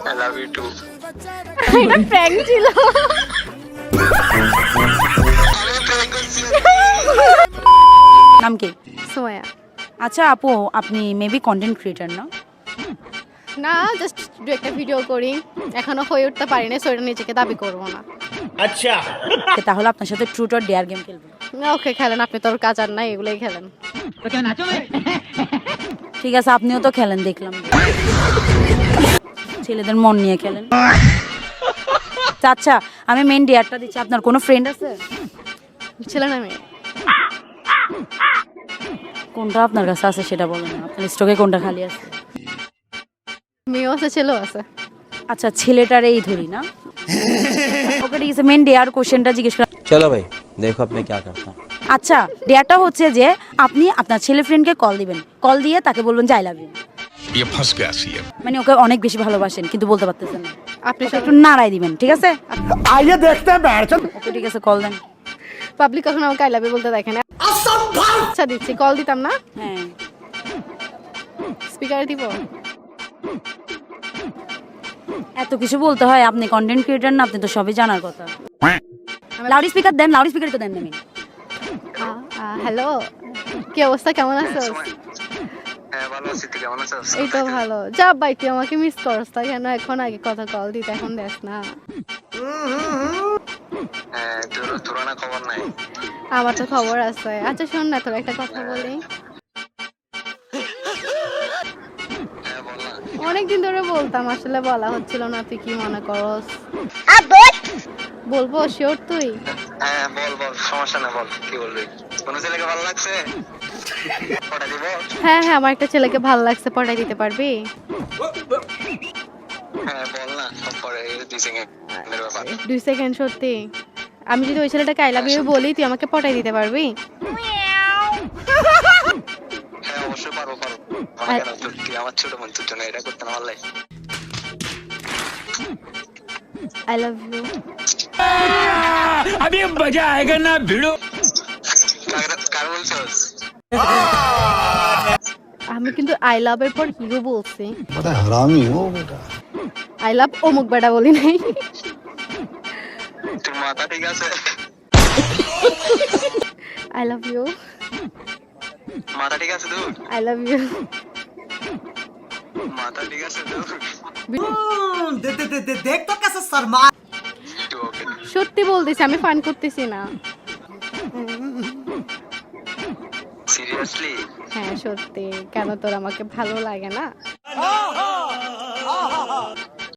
I love you too. এটা prank ছিল। নাম কি? সোয়া। আচ্ছা আপু, আপনি মেবি কন্টেন্ট ক্রিয়েটর না? না, জাস্ট দু একটা ভিডিও করি, এখনো হয়ে উঠতে পারি না, সেটা নিজেকে দাবি করবো না। তাহলে আপনার সাথে ট্রুথ অর ডেয়ার গেম খেলবো। ওকে খেলেন, আপনি তোর কাজ আর নাই, এগুলোই খেলেন। ঠিক আছে, আপনিও তো খেলেন দেখলাম, ছেলেদের মন নিয়ে খেলেন। আচ্ছা আমি মেন ডেয়ারটা দিচ্ছি, আপনার কোনো ফ্রেন্ড আছে? ছিলেন আমি। কোনটা আপনার কাছে আছে সেটা বলেন, আপনার স্টকে কোনটা খালি আছে? মেয়েও আছে, ছেলেও আছে। আচ্ছা ছেলেটারেই ধরি না, ওকে ঠিক আছে, মেন ডেয়ার কোশ্চেনটা জিজ্ঞেস করা। चलो भाई देखो अब मैं क्या करता हूँ। আচ্ছা ডেয়ারটা হচ্ছে যে আপনি আপনার ছেলে ফ্রেন্ডকে কল দিবেন, কল দিয়ে তাকে বলবেন যে আই লাভ ইউ। ये फंस गया सीएम। মানে ওকে অনেক বেশি ভালোবাসেন কিন্তু বলতে পারতেছেন না, আপনি ওকে একটু নাড়াই দিবেন, ঠিক আছে? आइए देखते हैं बैठचंद ওকে ঠিক আছে, কল দেন। পাবলিক কখনো আমাকে আই লাভ ইউ বলতে দেখে না। আচ্ছা দিচ্ছি, কল দিতাম না, হ্যাঁ স্পিকারে দিব। এত কিছু বলতে হয়? আপনি কন্টেন্ট ক্রিয়েটর না, আপনি তো সবই জানার কথা। লাউড স্পিকার দেন, লাউড স্পিকার তো দেন না। হ্যালো, কি অবস্থা, কেমন আছো? হ্যাঁ ভালো আছি, তুই কেমন আছিস? এই তো ভালো। যা ভাই, তুই আমাকে মিস করস তাই কেন? এখন আগে কথা কল দিতে, এখন দেখ না। হ্যাঁ তোর না খবর নাই। আমার তো খবর আছে। আচ্ছা শোন না, তোর একটা কথা বলি। হ্যাঁ বল না। অনেকদিন ধরে বলতাম, আসলে বলা হচ্ছিল না, তুই কি মনে করস? বলবো শিওর তুই? হ্যাঁ বল সমস্যা না, বল কি বলবি? কোন ছেলেকে ভালো লাগছে? পটা দিব? হ্যাঁ হ্যাঁ, আমার একটা ছেলেকে ভালো লাগছে, পটাই দিতে পারবি? হ্যাঁ বল না, সব পরে 2 সেকেন্ডের ব্যাপার। 2 সেকেন্ড? সত্যি? আমি যদি ওই ছেলেটাকে আই লাভ ইউ বলি, তুই আমাকে পটাই দিতে পারবি? হ্যাঁ অবশ্যই পারবো। আর- কেন তুই আমার ছোট বোন, তোর জন্য এটা করতে না পারলে? I love you. अभी मजा आएगा ना भिड़ो। কার বলছস? আমি কিন্তু আই লাভ এর পর হিরো বলছি, बड़ा हरामी हो बेटा। আই লাভ অমুক বেটা বলি নাই। তোর মাথা ঠিক আছে? আই লাভ ইউ, মাথা ঠিক আছে তোর? I love you. মাথা ঠিক আছে তোর? देख तो कैसे शर्मा। তুই ওকে সত্যি বলতেছি, আমি ফান করতেছি না। সিরিয়াসলি? হ্যাঁ সত্যি। কেন তোর আমাকে ভালো লাগে না?